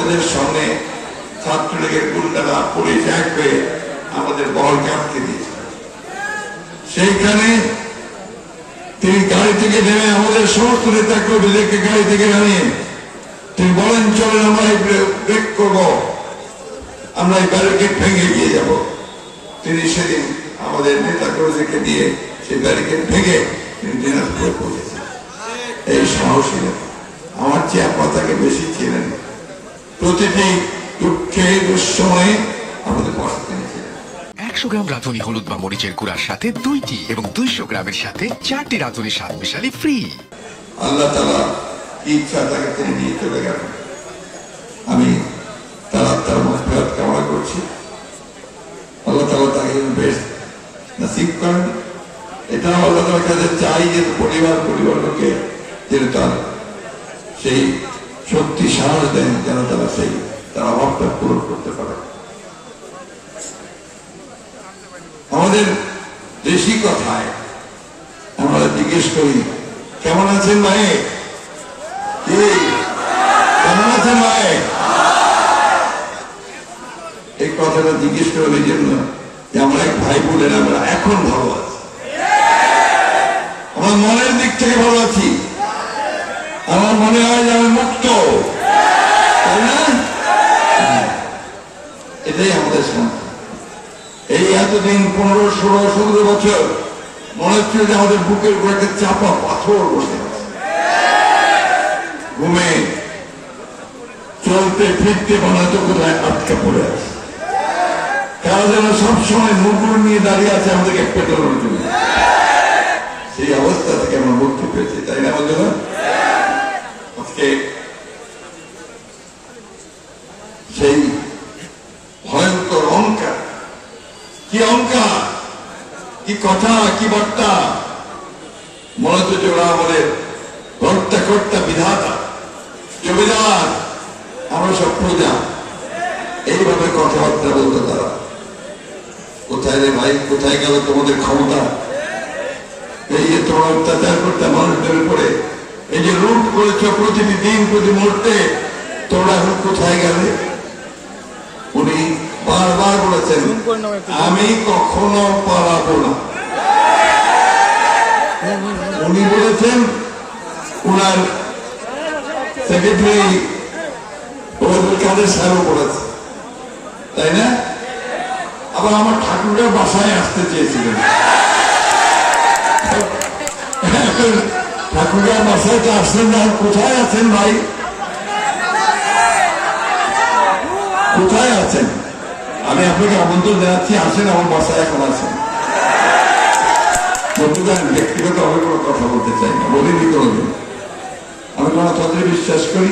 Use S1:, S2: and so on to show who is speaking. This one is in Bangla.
S1: কলেজের সামনে ছাত্রলীগের গুন্ডারা পুলিশ এক হয়ে আমাদের বহরকে আটকে দিয়েছে। সেইখানে তিনি গাড়ি থেকে নেমে আমাদের সমস্ত নেতা কর্মীদেরকে গাড়ি থেকে নামিয়ে তিনি বলেন, চলেন আমরা ব্রেক করবো, আমরা এই ব্যারিকেড ভেঙে গিয়ে যাব। তিনি সেদিন আমাদের নেতা কর্মীদেরকে দিয়ে সেই ব্যারিকেড ভেঙে তিনি দিনাজপুরে পৌঁছেছেন। এই সাহসী নেতা আমার চেয়ে আপনার তাকে বেশি ছিলেন। প্রতিটি দুঃখে দুঃসময়ে আমাদের পাশে তিনি ছিলেন।
S2: 100 গ্রাম রাঁধুনি হলুদ বা মরিচের গুঁড়ার সাথে 2টি এবং 200 গ্রামের সাথে 4টি রাঁধুনি স্বাদ মিশালি ফ্রি।
S1: আল্লাহ তাআলা ইচ্ছা তাকে তিনি নিয়ে চলে গেলেন। আমি তার মাগফিরাত কামনা করছি। আল্লাহ তাআলা তাকে বেশ নসিব করেন। এটা আল্লাহ তাআলার কাছে চাই যে পরিবারকে যেন তার সেই শক্তি সাহস দেন, যেন তারা তার অভাবটা পূরণ করতে পারে। আমাদের দেশি কথায় আমরা জিজ্ঞেস করি, কেমন আছেন ভাই? কেমন আছেন ভাই? এই কথাটা জিজ্ঞেস করার এই জন্য যে আমরা এক ভাই বোনের আমরা এখন ভালো আছি, আমার মনের দিক থেকে ভালো আছি, আমার মনে হয় যে আমি মুক্ত, তাই না? এটাই আমাদের শান্তি। এই এতদিন 15, 16, 17 বছর মনে হচ্ছিল যে আমাদের বুকের উপর একটা চাপা পাথর বসে আছে। ঘুমে চলতে ফিরতে মনে হয়তো কোথায় আটকা পড়ে আছে। কারো যেন সবসময় মুগুর নিয়ে দাঁড়িয়ে আছে আমাদেরকে পেটানোর জন্য। সেই অবস্থা থেকে আমরা মুক্তি পেয়েছি, তাই না বলতে? আজকে সেই ভয়ঙ্কর অহংকার, কি অহংকার, কি কথা, কি বার্তা, মনে হচ্ছে যে ওরা আমাদের কর্তা বিধাতা, জমিদার, আমরা সব প্রজা, এইভাবে কথাবার্তা বলতো তারা। কোথায় রে ভাই, কোথায় গেল তোমাদের ক্ষমতা? এই যে তোমরা অত্যাচার করতে মানুষদের উপরে, এই যে লুট করেছ প্রতিটি দিন, প্রতি মুহূর্তে, তোমরা এখন কোথায় গেলে? উনি বারবার বলেছেন, আমি কখনো পালাবো না। উনি বলেছেন, উনার সেক্রেটারি কাদের সাহেব বলেছে, তাই না? আবার আমার ঠাকুরের বাসায় আসতে চেয়েছিলেন। ঠাকুরের বাসায় তো আসলেন না, কোথায় আছেন ভাই? কোথায় আছেন? আমি আপনাকে আমন্ত্রণ জানাচ্ছি, আসেন আমার বাসায়, এখন আছেন। ব্যক্তিগত ভাবে কোনো কথা বলতে চাই না, বলিনি কোনোদিন। আমি কোনো তন্ত্রে বিশ্বাস করি।